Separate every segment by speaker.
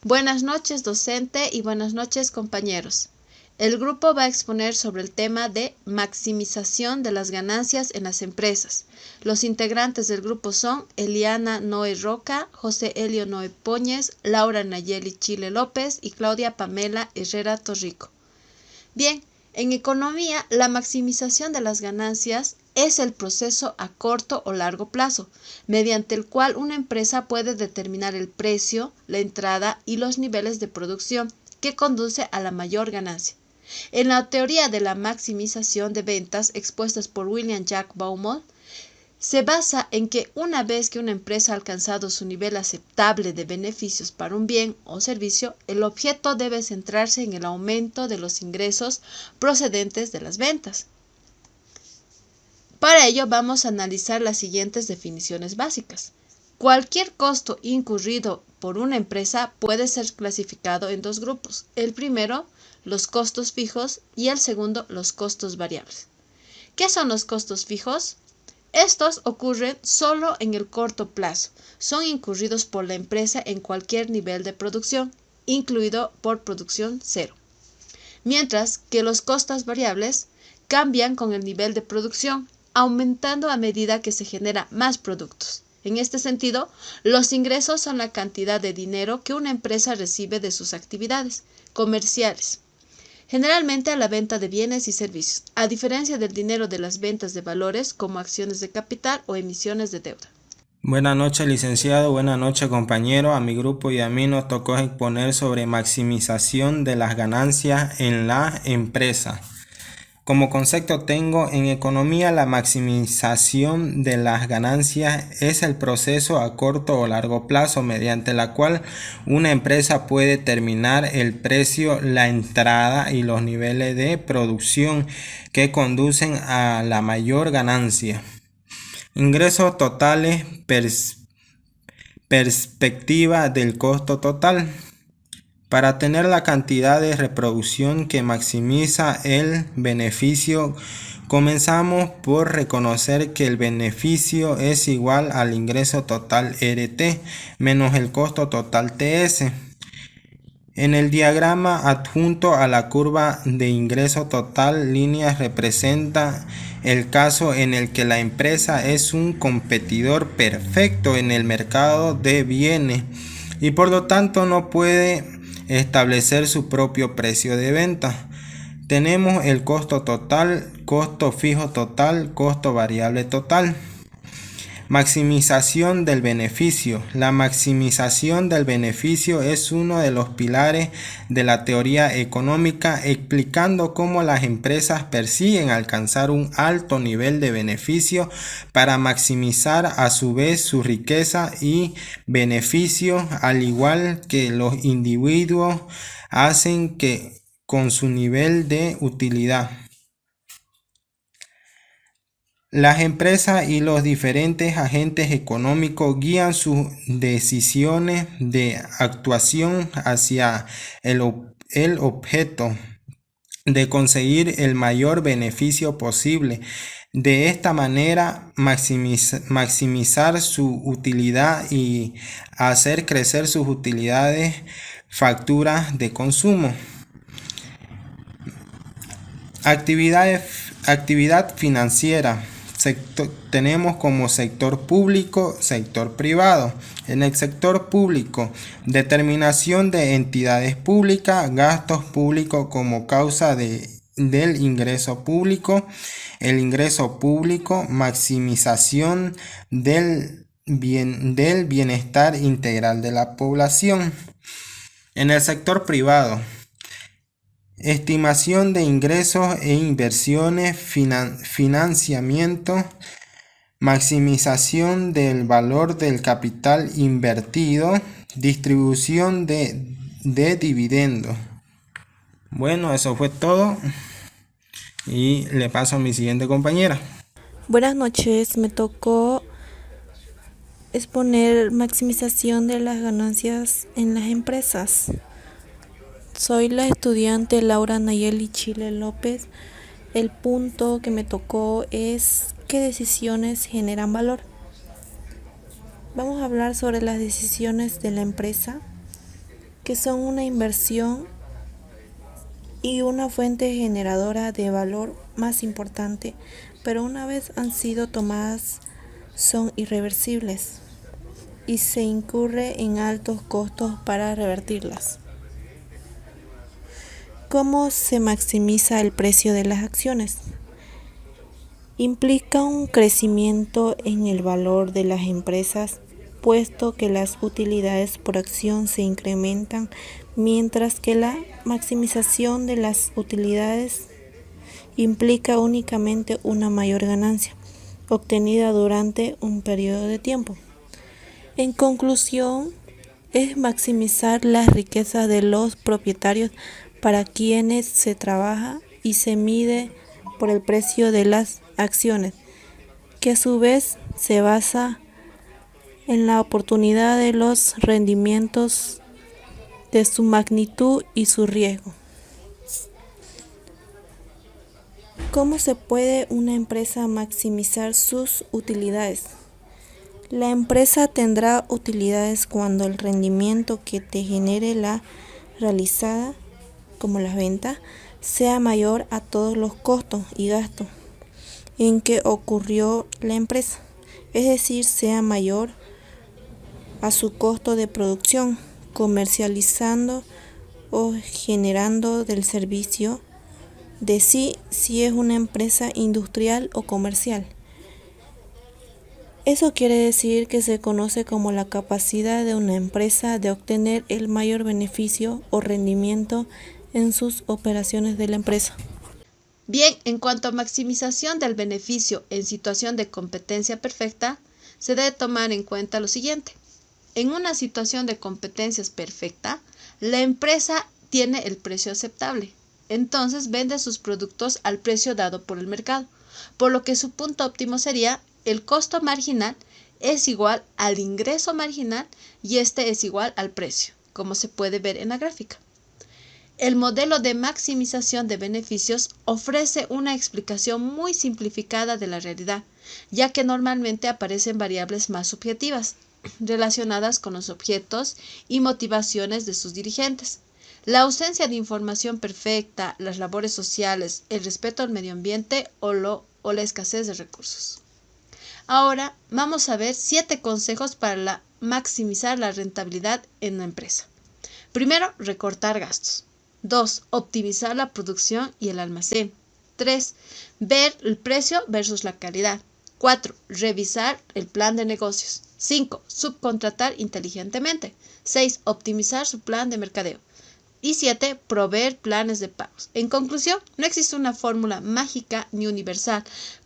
Speaker 1: Buenas noches, docente, y buenas noches, compañeros. El grupo va a exponer sobre el tema de maximización de las ganancias en las empresas. Los integrantes del grupo son Eliana Noé Roca, José Elio Noé Póñez, Laura Nayeli Chile López y Claudia Pamela Herrera Torrico. Bien, en economía, la maximización de las ganancias es el proceso a corto o largo plazo, mediante el cual una empresa puede determinar el precio, la entrada y los niveles de producción que conduce a la mayor ganancia. En la teoría de la maximización de ventas expuestas por William Jack Baumol, se basa en que una vez que una empresa ha alcanzado su nivel aceptable de beneficios para un bien o servicio, el objeto debe centrarse en el aumento de los ingresos procedentes de las ventas. Para ello vamos a analizar las siguientes definiciones básicas. Cualquier costo incurrido por una empresa puede ser clasificado en dos grupos. El primero, los costos fijos, y el segundo, los costos variables. ¿Qué son los costos fijos? Estos ocurren solo en el corto plazo. Son incurridos por la empresa en cualquier nivel de producción, incluido por producción cero. Mientras que los costos variables cambian con el nivel de producción, aumentando a medida que se genera más productos. En este sentido, los ingresos son la cantidad de dinero que una empresa recibe de sus actividades comerciales, generalmente a la venta de bienes y servicios, a diferencia del dinero de las ventas de valores como acciones de capital o emisiones de deuda.
Speaker 2: Buenas noches, licenciado. Buenas noches, compañero. A mi grupo y a mí nos tocó exponer sobre maximización de las ganancias en la empresa. Como concepto tengo en economía la maximización de las ganancias es el proceso a corto o largo plazo mediante la cual una empresa puede determinar el precio, la entrada y los niveles de producción que conducen a la mayor ganancia. Ingresos totales, perspectiva del costo total. Para tener la cantidad de reproducción que maximiza el beneficio, comenzamos por reconocer que el beneficio es igual al ingreso total RT menos el costo total TS. En el diagrama adjunto a la curva de ingreso total, líneas representa el caso en el que la empresa es un competidor perfecto en el mercado de bienes y por lo tanto no puede establecer su propio precio de venta. Tenemos el costo total, costo fijo total, costo variable total. Maximización del beneficio. La maximización del beneficio es uno de los pilares de la teoría económica, explicando cómo las empresas persiguen alcanzar un alto nivel de beneficio para maximizar a su vez su riqueza y beneficio, al igual que los individuos hacen que con su nivel de utilidad. Las empresas y los diferentes agentes económicos guían sus decisiones de actuación hacia el objeto de conseguir el mayor beneficio posible. De esta manera, maximizar su utilidad y hacer crecer sus utilidades, facturas de consumo. Actividad financiera. Tenemos como sector público, sector privado. En el sector público, determinación de entidades públicas, gastos públicos como causa del ingreso público. El ingreso público, maximización del bienestar integral de la población. En el sector privado, estimación de ingresos e inversiones, financiamiento, maximización del valor del capital invertido, distribución de dividendos. Bueno, eso fue todo y le paso a mi siguiente compañera.
Speaker 3: Buenas noches, me tocó exponer maximización de las ganancias en las empresas. Soy la estudiante Laura Nayeli Chile López. El punto que me tocó es ¿qué decisiones generan valor? Vamos a hablar sobre las decisiones de la empresa. que son una inversión y una fuente generadora de valor más importante, pero una vez han sido tomadas son irreversibles y se incurre en altos costos para revertirlas. ¿Cómo se maximiza el precio de las acciones? Implica un crecimiento en el valor de las empresas, puesto que las utilidades por acción se incrementan, mientras que la maximización de las utilidades implica únicamente una mayor ganancia, obtenida durante un periodo de tiempo. En conclusión, es maximizar las riquezas de los propietarios para quienes se trabaja y se mide por el precio de las acciones, que a su vez se basa en la oportunidad de los rendimientos, de su magnitud y su riesgo. ¿Cómo se puede una empresa maximizar sus utilidades? La empresa tendrá utilidades cuando el rendimiento que te genere la realizada, como las ventas, sea mayor a todos los costos y gastos en que ocurrió la empresa, es decir, sea mayor a su costo de producción, comercializando o generando del servicio de sí si es una empresa industrial o comercial. Eso quiere decir que se conoce como la capacidad de una empresa de obtener el mayor beneficio o rendimiento en sus operaciones de la empresa.
Speaker 1: Bien, en cuanto a maximización del beneficio en situación de competencia perfecta, se debe tomar en cuenta lo siguiente. En una situación de competencias perfecta, la empresa tiene el precio aceptable. Entonces vende sus productos al precio dado por el mercado, por lo que su punto óptimo sería el costo marginal es igual al ingreso marginal y este es igual al precio, como se puede ver en la gráfica. El modelo de maximización de beneficios ofrece una explicación muy simplificada de la realidad, ya que normalmente aparecen variables más subjetivas, relacionadas con los objetos y motivaciones de sus dirigentes. La ausencia de información perfecta, las labores sociales, el respeto al medio ambiente o la escasez de recursos. Ahora vamos a ver 7 consejos para maximizar la rentabilidad en una empresa. Primero, recortar gastos. 2. Optimizar la producción y el almacén. 3. Ver el precio versus la calidad. 4. Revisar el plan de negocios. 5. Subcontratar inteligentemente. 6. Optimizar su plan de mercadeo. Y 7. Proveer planes de pagos. En conclusión, no existe una fórmula mágica ni universal,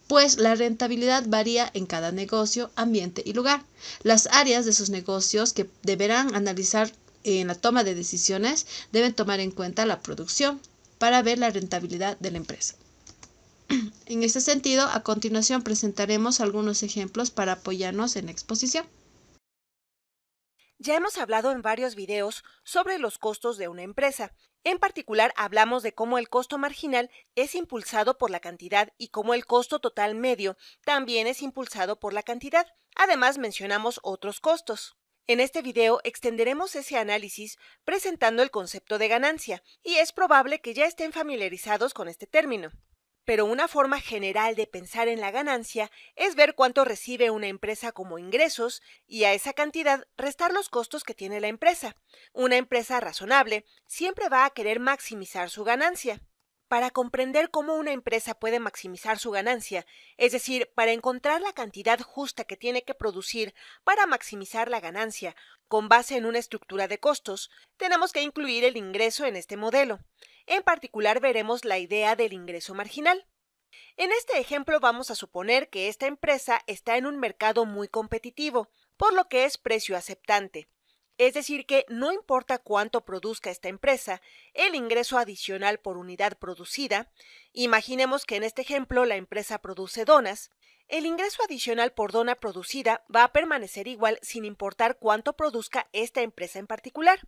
Speaker 1: pues la rentabilidad varía en cada negocio, ambiente y lugar. Las áreas de sus negocios que deberán analizar en la toma de decisiones deben tomar en cuenta la producción para ver la rentabilidad de la empresa. En este sentido, a continuación presentaremos algunos ejemplos para apoyarnos en la exposición.
Speaker 4: Ya hemos hablado en varios videos sobre los costos de una empresa. En particular, hablamos de cómo el costo marginal es impulsado por la cantidad y cómo el costo total medio también es impulsado por la cantidad. Además, mencionamos otros costos. En este video extenderemos ese análisis presentando el concepto de ganancia, y es probable que ya estén familiarizados con este término. Pero una forma general de pensar en la ganancia es ver cuánto recibe una empresa como ingresos y a esa cantidad restar los costos que tiene la empresa. Una empresa razonable siempre va a querer maximizar su ganancia. Para comprender cómo una empresa puede maximizar su ganancia, es decir, para encontrar la cantidad justa que tiene que producir para maximizar la ganancia con base en una estructura de costos, tenemos que incluir el ingreso en este modelo. En particular veremos la idea del ingreso marginal. En este ejemplo vamos a suponer que esta empresa está en un mercado muy competitivo, por lo que es precio aceptante. Es decir que no importa cuánto produzca esta empresa, el ingreso adicional por unidad producida, imaginemos que en este ejemplo la empresa produce donas, el ingreso adicional por dona producida va a permanecer igual sin importar cuánto produzca esta empresa en particular.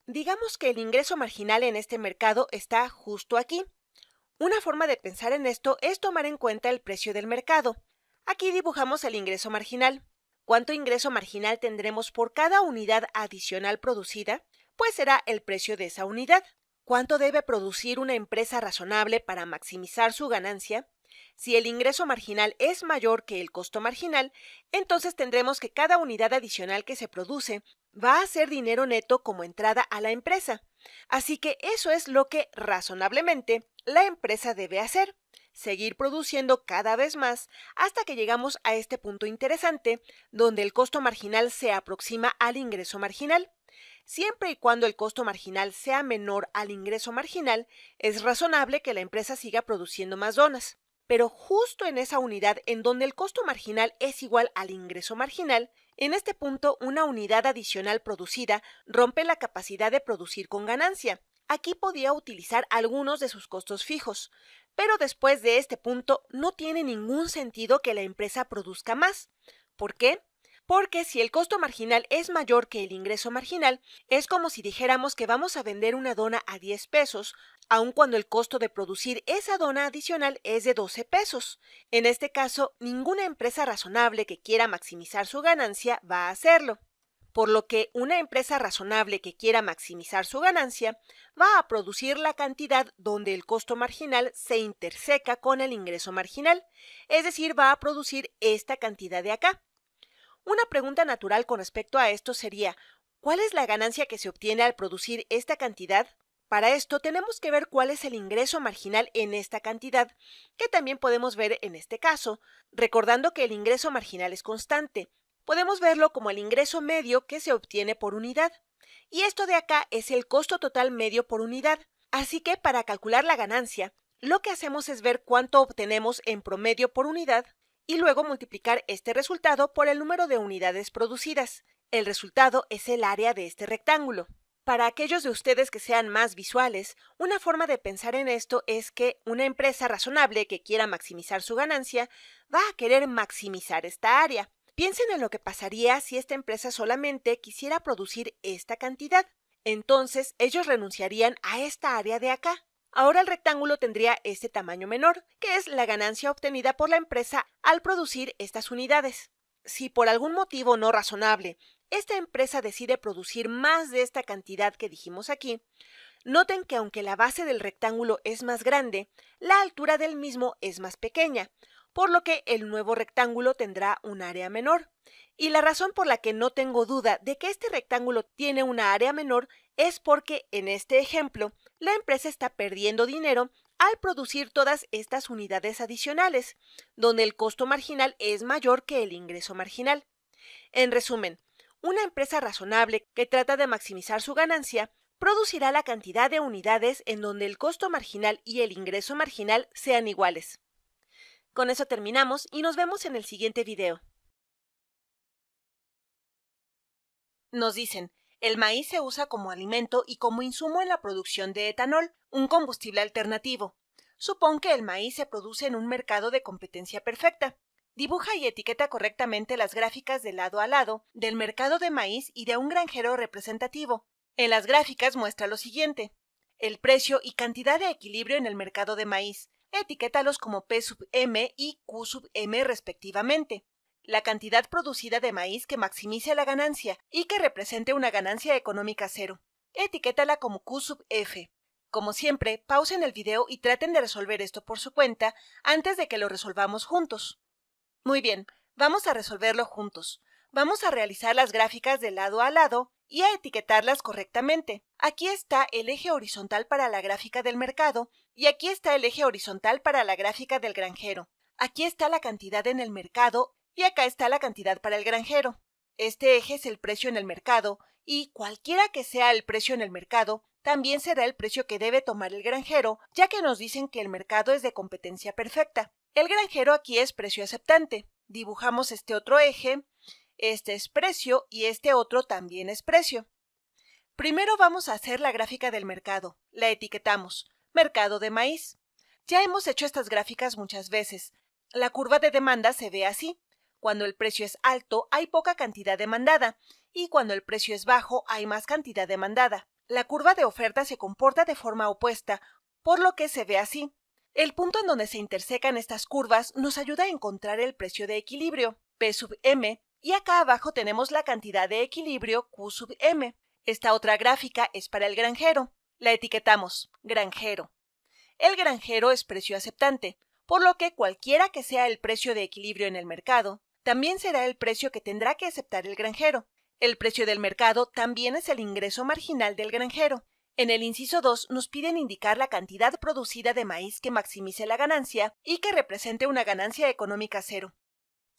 Speaker 4: Digamos que el ingreso marginal en este mercado está justo aquí. Una forma de pensar en esto es tomar en cuenta el precio del mercado. Aquí dibujamos el ingreso marginal. ¿Cuánto ingreso marginal tendremos por cada unidad adicional producida? pues será el precio de esa unidad. ¿Cuánto debe producir una empresa razonable para maximizar su ganancia? Si el ingreso marginal es mayor que el costo marginal, entonces tendremos que cada unidad adicional que se produce va a ser dinero neto como entrada a la empresa. Así que eso es lo que, razonablemente, la empresa debe hacer: seguir produciendo cada vez más hasta que llegamos a este punto interesante, donde el costo marginal se aproxima al ingreso marginal. Siempre y cuando el costo marginal sea menor al ingreso marginal, es razonable que la empresa siga produciendo más donas. Pero justo en esa unidad en donde el costo marginal es igual al ingreso marginal, en este punto una unidad adicional producida rompe la capacidad de producir con ganancia. Aquí podía utilizar algunos de sus costos fijos, pero después de este punto no tiene ningún sentido que la empresa produzca más. ¿Por qué? Porque si el costo marginal es mayor que el ingreso marginal, es como si dijéramos que vamos a vender una dona a 10 pesos, aun cuando el costo de producir esa dona adicional es de 12 pesos. En este caso, ninguna empresa razonable que quiera maximizar su ganancia va a hacerlo. Por lo que una empresa razonable que quiera maximizar su ganancia va a producir la cantidad donde el costo marginal se interseca con el ingreso marginal, es decir, va a producir esta cantidad de acá. Una pregunta natural con respecto a esto sería: ¿cuál es la ganancia que se obtiene al producir esta cantidad? Para esto tenemos que ver cuál es el ingreso marginal en esta cantidad, que también podemos ver en este caso, recordando que el ingreso marginal es constante. Podemos verlo como el ingreso medio que se obtiene por unidad. Y esto de acá es el costo total medio por unidad. Así que para calcular la ganancia, lo que hacemos es ver cuánto obtenemos en promedio por unidad y luego multiplicar este resultado por el número de unidades producidas. El resultado es el área de este rectángulo. Para aquellos de ustedes que sean más visuales, una forma de pensar en esto es que una empresa razonable que quiera maximizar su ganancia va a querer maximizar esta área. Piensen en lo que pasaría si esta empresa solamente quisiera producir esta cantidad. Entonces, ellos renunciarían a esta área de acá. Ahora el rectángulo tendría este tamaño menor, que es la ganancia obtenida por la empresa al producir estas unidades. Si por algún motivo no razonable, esta empresa decide producir más de esta cantidad que dijimos aquí, noten que aunque la base del rectángulo es más grande, la altura del mismo es más pequeña, por lo que el nuevo rectángulo tendrá un área menor. Y la razón por la que no tengo duda de que este rectángulo tiene una área menor es porque, en este ejemplo, la empresa está perdiendo dinero al producir todas estas unidades adicionales, donde el costo marginal es mayor que el ingreso marginal. En resumen, una empresa razonable que trata de maximizar su ganancia producirá la cantidad de unidades en donde el costo marginal y el ingreso marginal sean iguales. Con eso terminamos y nos vemos en el siguiente video. Nos dicen: el maíz se usa como alimento y como insumo en la producción de etanol, un combustible alternativo. Supón que el maíz se produce en un mercado de competencia perfecta. Dibuja y etiqueta correctamente las gráficas de lado a lado del mercado de maíz y de un granjero representativo. En las gráficas muestra lo siguiente: el precio y cantidad de equilibrio en el mercado de maíz. Etiquétalos como P sub M y Q sub M respectivamente. La cantidad producida de maíz que maximice la ganancia y que represente una ganancia económica cero. Etiquétala como Q sub F. Como siempre, pausen el video y traten de resolver esto por su cuenta antes de que lo resolvamos juntos. Muy bien, vamos a resolverlo juntos. Vamos a realizar las gráficas de lado a lado y a etiquetarlas correctamente. Aquí está el eje horizontal para la gráfica del mercado y aquí está el eje horizontal para la gráfica del granjero. Aquí está la cantidad en el mercado y acá está la cantidad para el granjero. Este eje es el precio en el mercado y cualquiera que sea el precio en el mercado, también será el precio que debe tomar el granjero, ya que nos dicen que el mercado es de competencia perfecta. El granjero aquí es precio aceptante. Dibujamos este otro eje, este es precio y este otro también es precio. Primero vamos a hacer la gráfica del mercado. La etiquetamos: mercado de maíz. Ya hemos hecho estas gráficas muchas veces. La curva de demanda se ve así. Cuando el precio es alto, hay poca cantidad demandada, y cuando el precio es bajo, hay más cantidad demandada. La curva de oferta se comporta de forma opuesta, por lo que se ve así. El punto en donde se intersecan estas curvas nos ayuda a encontrar el precio de equilibrio, P sub M, y acá abajo tenemos la cantidad de equilibrio, Q sub M. Esta otra gráfica es para el granjero. La etiquetamos, granjero. El granjero es precio aceptante, por lo que cualquiera que sea el precio de equilibrio en el mercado, también será el precio que tendrá que aceptar el granjero. El precio del mercado también es el ingreso marginal del granjero. En el inciso 2 nos piden indicar la cantidad producida de maíz que maximice la ganancia y que represente una ganancia económica cero.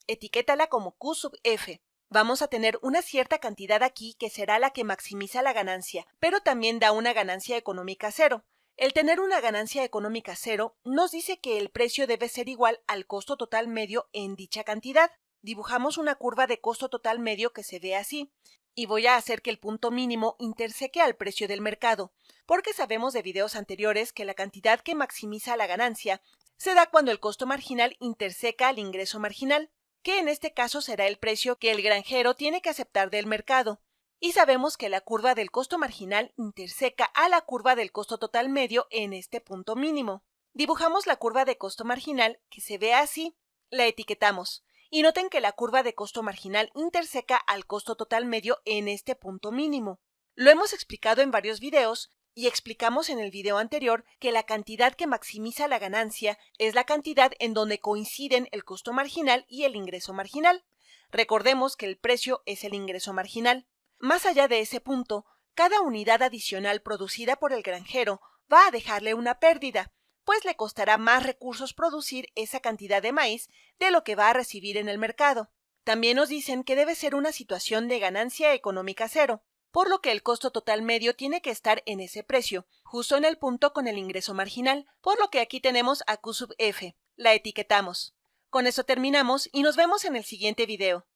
Speaker 4: Etiquétala como Q sub F. Vamos a tener una cierta cantidad aquí que será la que maximiza la ganancia, pero también da una ganancia económica cero. El tener una ganancia económica cero nos dice que el precio debe ser igual al costo total medio en dicha cantidad. Dibujamos una curva de costo total medio que se ve así, y voy a hacer que el punto mínimo interseque al precio del mercado, porque sabemos de videos anteriores que la cantidad que maximiza la ganancia se da cuando el costo marginal interseca al ingreso marginal, que en este caso será el precio que el granjero tiene que aceptar del mercado. Y sabemos que la curva del costo marginal interseca a la curva del costo total medio en este punto mínimo. Dibujamos la curva de costo marginal que se ve así, la etiquetamos. Y noten que la curva de costo marginal interseca al costo total medio en este punto mínimo. Lo hemos explicado en varios videos y explicamos en el video anterior que la cantidad que maximiza la ganancia es la cantidad en donde coinciden el costo marginal y el ingreso marginal. Recordemos que el precio es el ingreso marginal. Más allá de ese punto, cada unidad adicional producida por el granjero va a dejarle una pérdida, pues le costará más recursos producir esa cantidad de maíz de lo que va a recibir en el mercado. También nos dicen que debe ser una situación de ganancia económica cero, por lo que el costo total medio tiene que estar en ese precio, justo en el punto con el ingreso marginal, por lo que aquí tenemos a Q sub F. La etiquetamos. Con eso terminamos y nos vemos en el siguiente video.